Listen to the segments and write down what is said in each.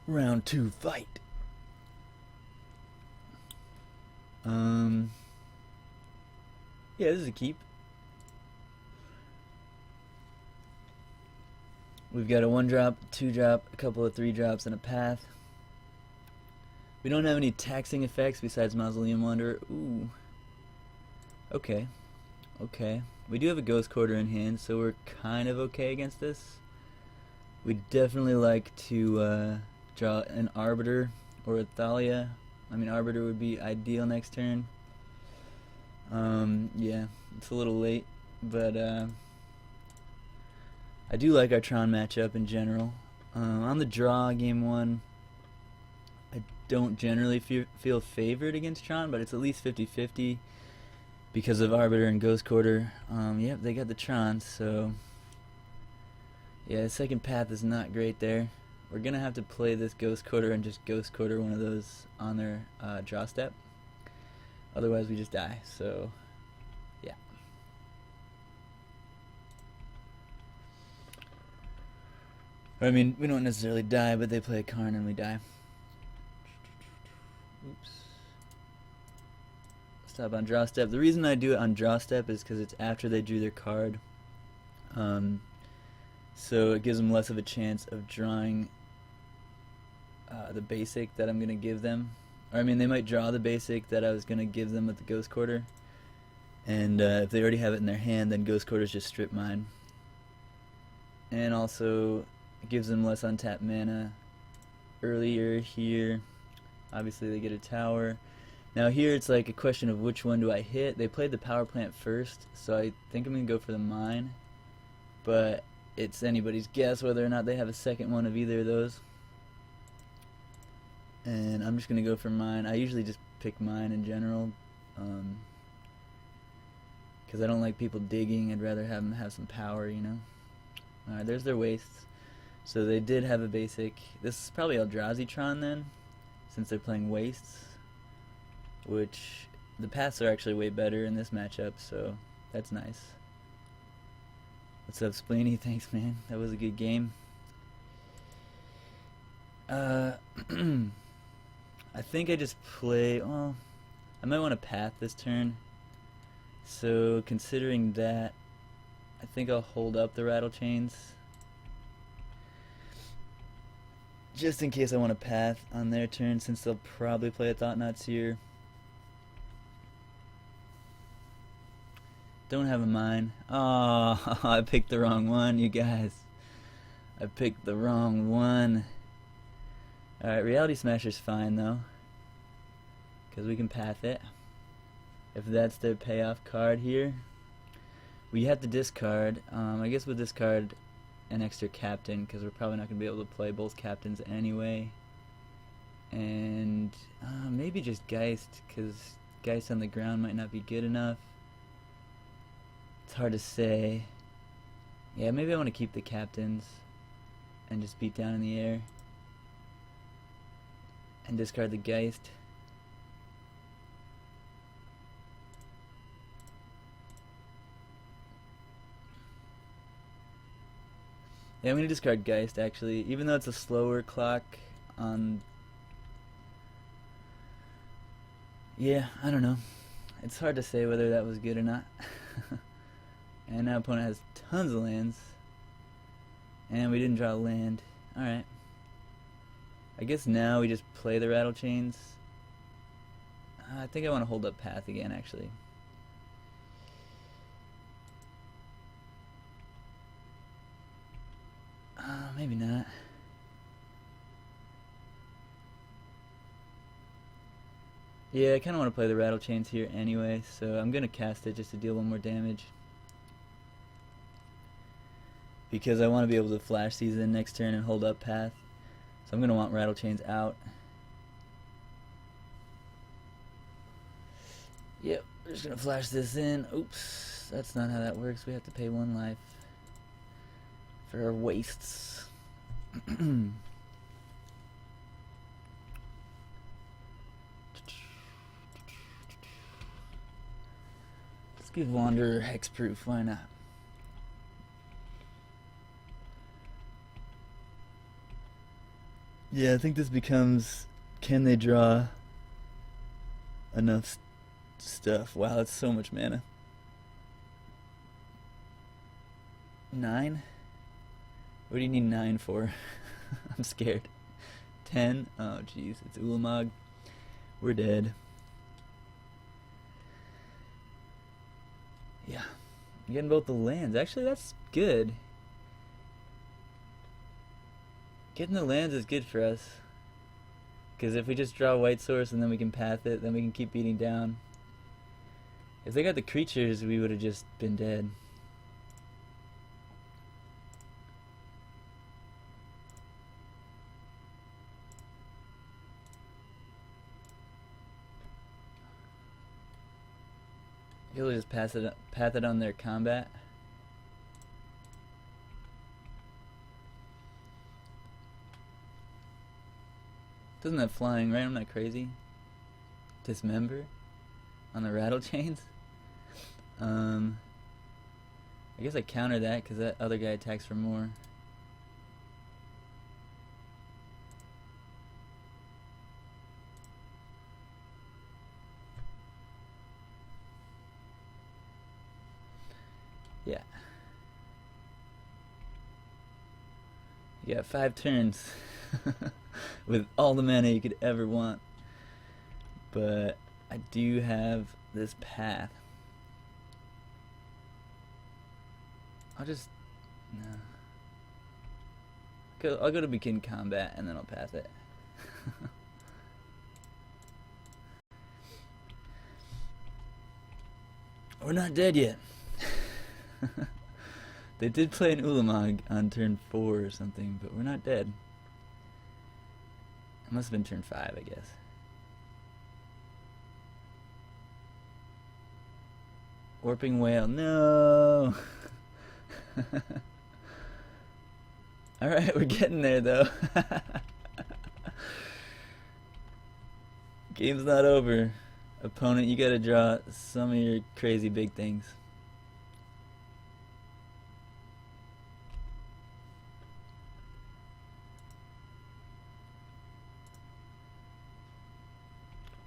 Round 2 fight. Yeah, this is a keep. We've got a 1-drop, 2-drop, a couple of 3-drops, and a path. We don't have any taxing effects besides Mausoleum Wanderer. Ooh. Okay. Okay. We do have a Ghost Quarter in hand, so we're kind of okay against this. We'd definitely like to draw an Arbiter or a Thalia. I mean, Arbiter would be ideal next turn. Yeah, it's a little late, but I do like our Tron matchup in general. On the draw, game 1, I don't generally feel favored against Tron, but it's at least 50-50 because of Arbiter and Ghost Quarter. Yep, they got the Tron, so yeah, the second path is not great there. We're gonna have to play this Ghost Quarter and just Ghost Quarter one of those on their draw step. Otherwise, we just die. So, yeah. I mean, we don't necessarily die, but they play a Karn and we die. Oops. Stop on draw step. The reason I do it on draw step is because it's after they drew their card. So it gives them less of a chance of drawing the basic that I'm going to give them. Or, I mean, they might draw the basic that I was going to give them with the Ghost Quarter. And if they already have it in their hand, then Ghost Quarter's just strip mine. And also, it gives them less untapped mana. Earlier here, obviously they get a tower. Now here it's like a question of which one do I hit. They played the power plant first, so I think I'm going to go for the mine. But it's anybody's guess whether or not they have a second one of either of those. And I'm just going to go for mine. I usually just pick mine in general, because I don't like people digging. I'd rather have them have some power, you know. Alright, there's their wastes. So they did have a basic. This is probably Eldrazi Tron then, since they're playing wastes, which the paths are actually way better in this matchup, so that's nice. What's up, Spleeny? Thanks, man. That was a good game. I think I just play, well, I might want to path this turn. So considering that, I think I'll hold up the Rattle Chains, just in case I want to path on their turn, since they'll probably play a Thought-Knots here. Don't have a mine. Oh, I picked the wrong one, you guys. I picked the wrong one. Alright, Reality Smasher's fine though, because we can path it. If that's their payoff card here. We have to discard. I guess we'll discard an extra captain, because we're probably not going to be able to play both captains anyway. And maybe just Geist, because Geist on the ground might not be good enough. It's hard to say. Yeah, maybe I want to keep the captains and just beat down in the air. And discard the Geist. Yeah, I'm going to discard Geist, actually. Even though it's a slower clock on... Yeah, I don't know. It's hard to say whether that was good or not. And now opponent has tons of lands. And we didn't draw land. Alright. I guess now we just play the Rattle Chains. I think I want to hold up path again, actually. Maybe not. Yeah, I kind of want to play the Rattle Chains here anyway, so I'm going to cast it just to deal one more damage. Because I want to be able to flash these in next turn and hold up path. So I'm going to want Rattle Chains out. Yep, we're just going to flash this in. Oops, that's not how that works. We have to pay 1 life for our wastes. Let's give Wanderer hexproof, why not? Yeah, I think this becomes, can they draw enough stuff? Wow, that's so much mana. 9? What do you need 9 for? I'm scared. 10? Oh jeez, it's Ulamog. We're dead. Yeah. I'm getting both the lands. Actually, that's good. Getting the lands is good for us. Because if we just draw white source and then we can path it, then we can keep beating down. If they got the creatures, we would have just been dead. You'll just path it on their combat. Doesn't have flying, right? I'm not crazy. Dismember on the rattle chains. I guess I counter that because that other guy attacks for more. Yeah. You got 5 turns with all the mana you could ever want. But I do have this path. I'll just no. I'll go to begin combat and then I'll path it. We're not dead yet. They did play an Ulamog on turn 4 or something, but we're not dead. It must have been turn 5, I guess. Warping Whale, no! Alright, we're getting there though. Game's not over. Opponent, you gotta draw some of your crazy big things.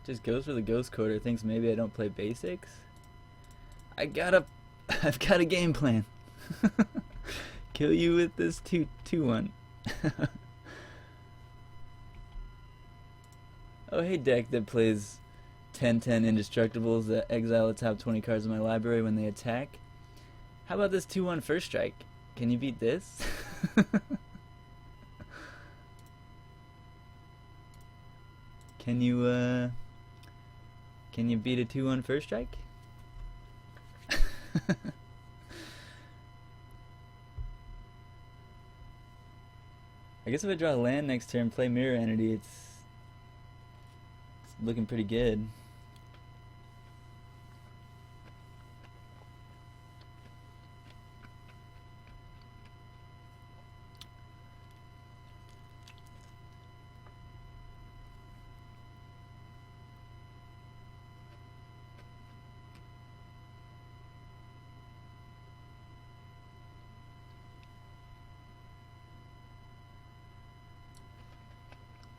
Just goes for the Ghost Quarter, thinks maybe I don't play basics. I've got a game plan. Kill you with this 2/1. Oh hey deck that plays 10/10 Indestructibles that exile the top 20 cards of my library when they attack. How about this 2/1 First Strike? Can you beat this? Can you beat a 2/1 First Strike? I guess if I draw a land next turn, play Mirror Entity, it's looking pretty good.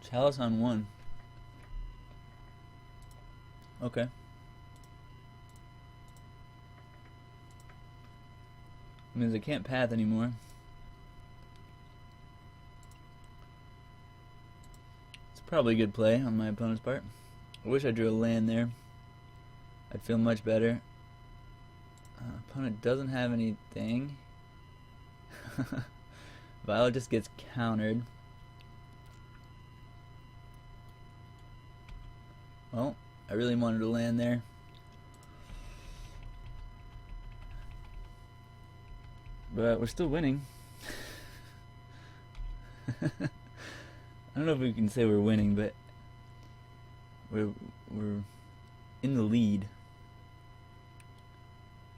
Chalice on 1. Okay. Means I can't path anymore. It's probably a good play on my opponent's part. I wish I drew a land there. I'd feel much better. Opponent doesn't have anything. Violet just gets countered. Well, I really wanted to land there. But we're still winning. I don't know if we can say we're winning, but we're in the lead.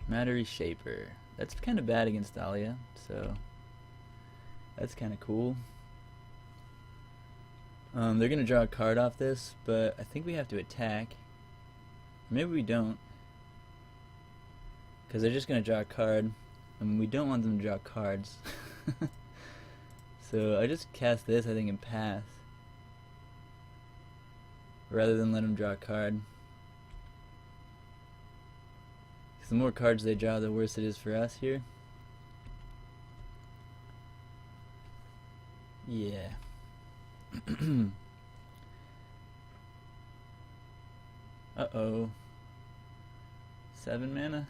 Mattery Shaper. That's kind of bad against Dahlia, so that's kind of cool. They're gonna draw a card off this, but I think we have to attack. Maybe we don't, because they're just gonna draw a card, and we don't want them to draw cards. So I just cast this, I think, and pass. rather than let them draw a card. Because the more cards they draw, the worse it is for us here. Yeah. Uh-oh. 7 mana?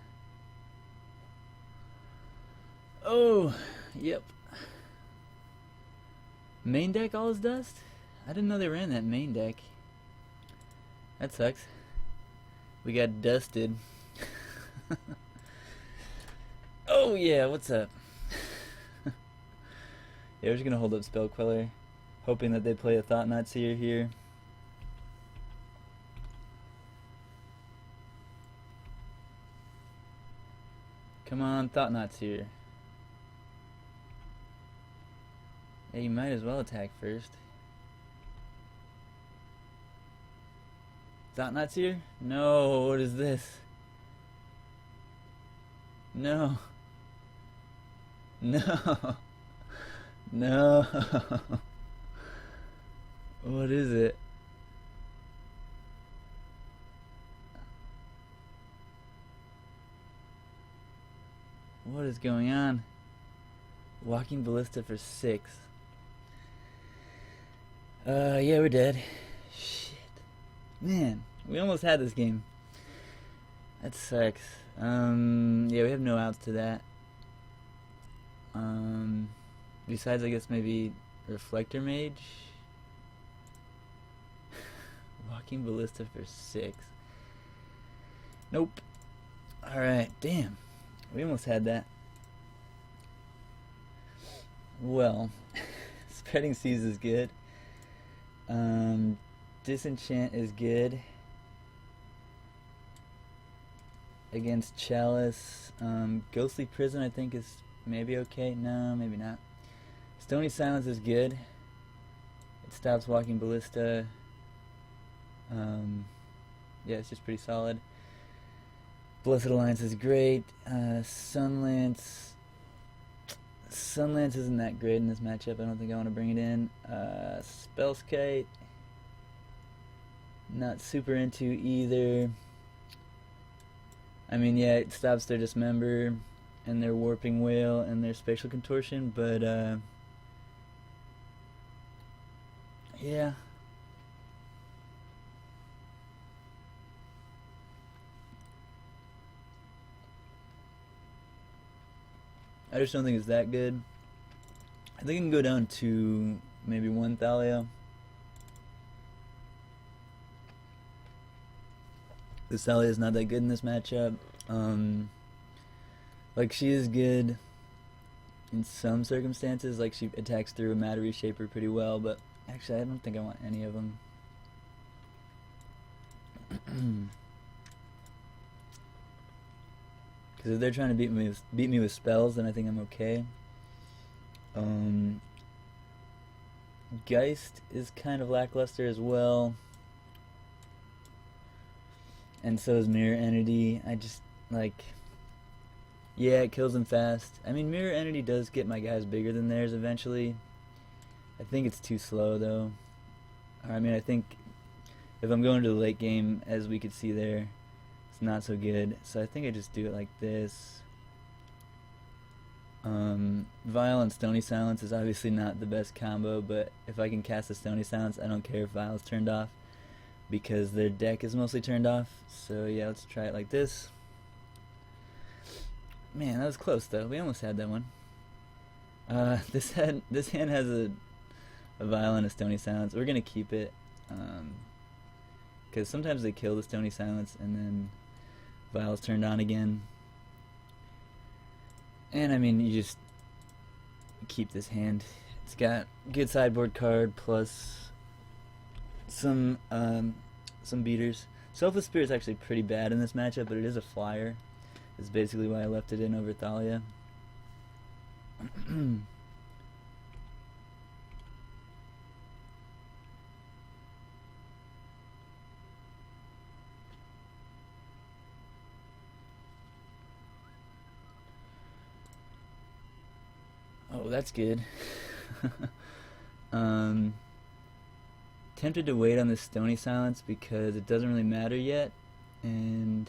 Oh, yep. Main deck all is dust? I didn't know they ran that main deck. That sucks. We got dusted. Oh yeah, what's up? Yeah, we're just gonna hold up Spell Queller, hoping that they play a Thought-Knot Seer here. Come on, Thought-Knot Seer. Yeah, you might as well attack first. Thought-Knot Seer? No, what is this? No. No. No. What is it? What is going on? Walking Ballista for 6. Yeah, we're dead. Shit. Man, we almost had this game. That sucks. Yeah, we have no outs to that. Besides, I guess maybe Reflector Mage. Walking Ballista for 6. Nope. Alright, damn. We almost had that. Well, Spreading Seas is good. Disenchant is good. Against Chalice. Ghostly Prison I think is maybe okay. No, maybe not. Stony Silence is good. It stops Walking Ballista. Yeah, it's just pretty solid. Blessed Alliance is great. Sunlance isn't that great in this matchup. I don't think I want to bring it in. Spellskite, not super into either. I mean, yeah, it stops their Dismember and their Warping Whale and their Spatial Contortion, but yeah. I just don't think it's that good. I think it can go down to maybe 1 Thalia. This Thalia is not that good in this matchup. Like, she is good in some circumstances. Like, she attacks through a Matter Reshaper pretty well, but actually I don't think I want any of them. Because if they're trying to beat me with spells, then I think I'm okay. Geist is kind of lackluster as well, and so is Mirror Entity. I just like, yeah, it kills them fast. I mean, Mirror Entity does get my guys bigger than theirs eventually. I think it's too slow though. I mean, I think if I'm going to the late game, as we could see there, it's not so good. So I think I just do it like this. Vial and Stony Silence is obviously not the best combo, but if I can cast a Stony Silence, I don't care if Vial's turned off, because their deck is mostly turned off. So yeah, let's try it like this. Man, that was close though. We almost had that one. This hand has a Vial and a Stony Silence. We're gonna keep it, because sometimes they kill the Stony Silence and then Vial's turned on again. And I mean, you just keep this hand. It's got good sideboard card plus some beaters. Selfless Spirit is actually pretty bad in this matchup, but it is a flyer. That's basically why I left it in over Thalia. Oh, that's good. tempted to wait on this Stony Silence because it doesn't really matter yet, and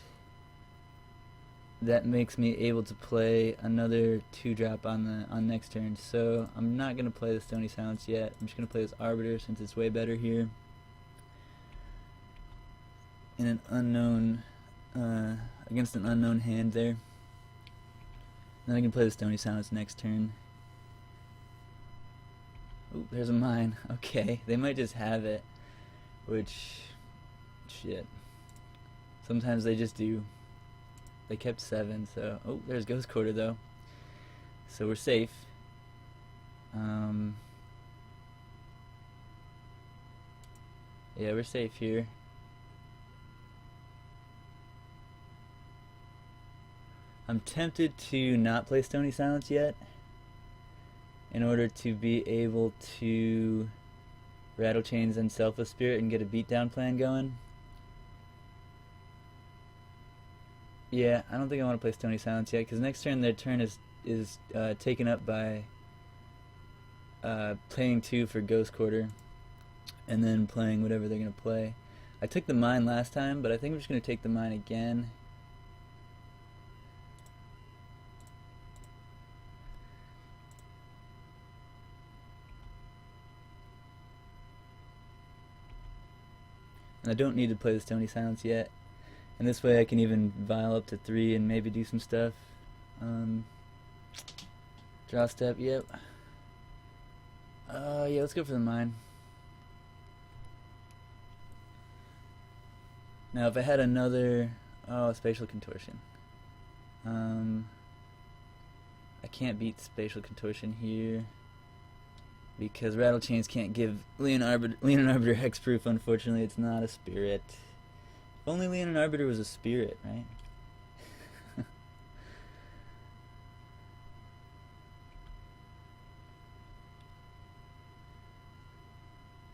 that makes me able to play another 2-drop on next turn. So I'm not gonna play the Stony Silence yet. I'm just gonna play this Arbiter since it's way better here in an unknown against an unknown hand there. Then I can play the Stony Silence next turn. Oop, there's a mine. Okay, they might just have it, which, shit. Sometimes they just do. They kept 7, so... Oh, there's Ghost Quarter, though. So we're safe. Yeah, we're safe here. I'm tempted to not play Stony Silence yet, in order to be able to Rattle Chains and Selfless Spirit and get a beatdown plan going. Yeah, I don't think I want to play Stony Silence yet, because next turn their turn is taken up by playing 2 for Ghost Quarter, and then playing whatever they're going to play. I took the mine last time, but I think I'm just going to take the mine again. And I don't need to play the Stony Silence yet. And this way I can even vial up to 3 and maybe do some stuff. Draw step, yep. Yeah, let's go for the mine. Now if I had another... Oh, Spatial Contortion. I can't beat Spatial Contortion here, because Rattle Chains can't give Leon Arbiter hexproof. Unfortunately, it's not a spirit. If only Leon Arbiter was a spirit, right?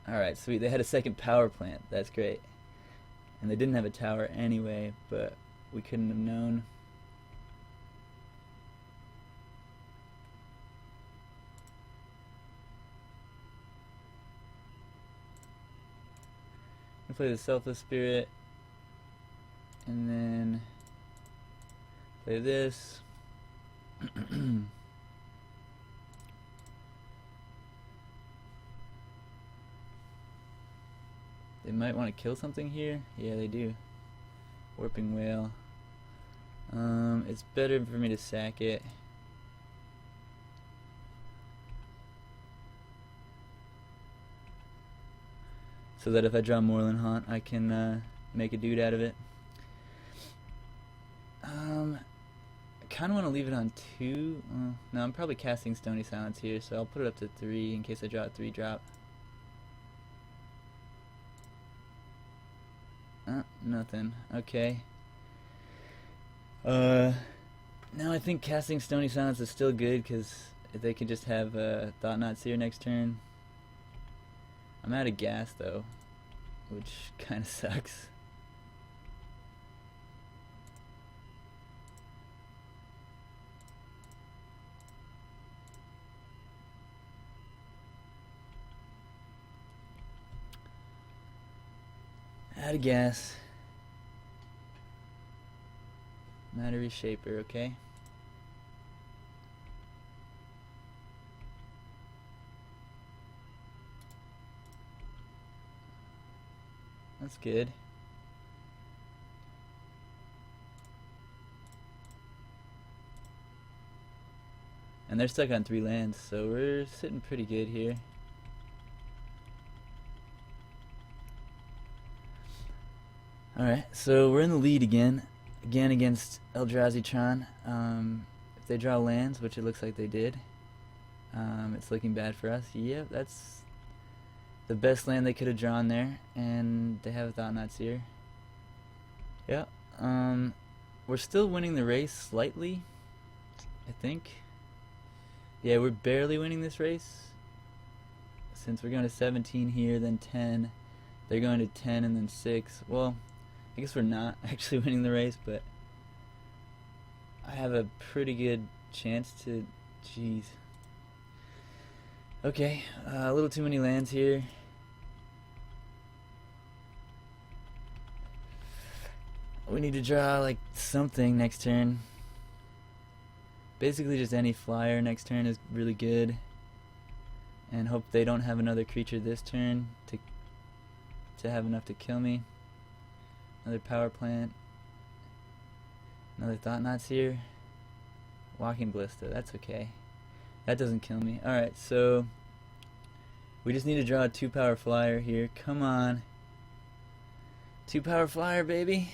Alright, sweet. They had a second power plant. That's great. And they didn't have a tower anyway, but we couldn't have known. Play the Selfless Spirit, and then play this. They might want to kill something here. Yeah, they do. Warping Whale. It's better for me to sack it. So that if I draw Moorland Haunt, I can make a dude out of it. I kind of want to leave it on 2. No, I'm probably casting Stony Silence here, so I'll put it up to 3 in case I draw a 3-drop. Nothing. Okay. Now I think casting Stony Silence is still good, because if they can just have Thought-Knot Seer next turn. I'm out of gas, though, which kind of sucks. Out of gas. Matter Reshaper, okay. That's good. And they're stuck on 3 lands, so we're sitting pretty good here. Alright, so we're in the lead again against Eldrazi Tron. If they draw lands, which it looks like they did, it's looking bad for us. Yep, that's the best land they could have drawn there, and they have a Thought-Knot Seer. Yeah, we're still winning the race slightly, I think. Yeah, we're barely winning this race, since we're going to 17 here, then 10. They're going to 10 and then 6. Well, I guess we're not actually winning the race, but I have a pretty good chance to... Jeez. Okay, a little too many lands here. We need to draw like something next turn. Basically just any flyer next turn is really good. And hope they don't have another creature this turn to have enough to kill me. Another power plant. Another Thought Knots here. Walking Ballista, that's okay. That doesn't kill me. Alright, so we just need to draw a 2-power flyer here. Come on. 2-power flyer, baby.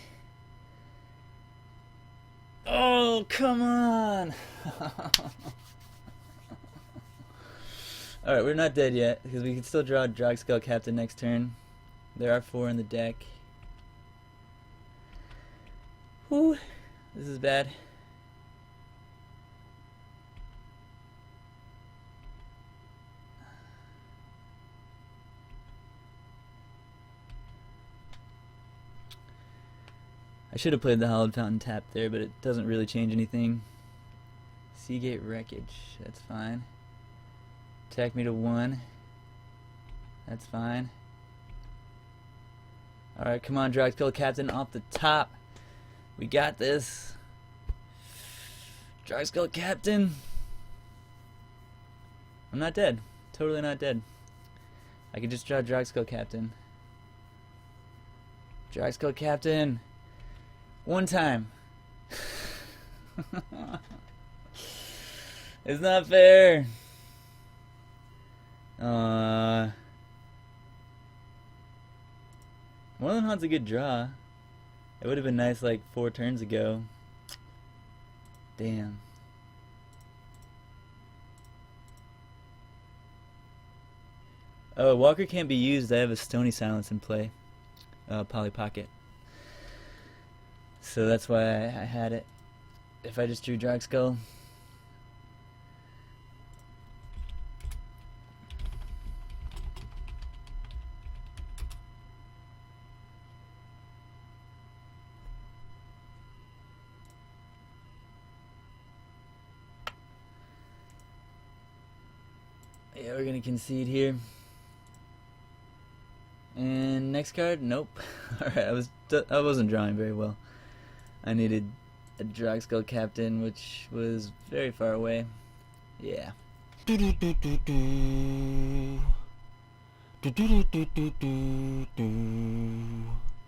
Oh, come on. Alright, we're not dead yet, because we can still draw a Drogskull Captain next turn. There are 4 in the deck. Whew, this is bad. I should have played the Hallowed Fountain tap there, but it doesn't really change anything. Seagate Wreckage, that's fine. Attack me to 1. That's fine. Alright, come on, Drogskull Captain off the top. We got this. Drogskull Captain. I'm not dead. Totally not dead. I can just draw Drogskull Captain. Drogskull Captain. 1 time. It's not fair. One of them has a good draw. It would have been nice like 4 turns ago. Damn. Oh, Walker can't be used. I have a Stony Silence in play. Poly Pocket. So that's why I had it. If I just drew Drogskull. Yeah, we're gonna concede here. And next card, nope. Alright, I wasn't drawing very well. I needed a Drogskull Captain, which was very far away. Yeah.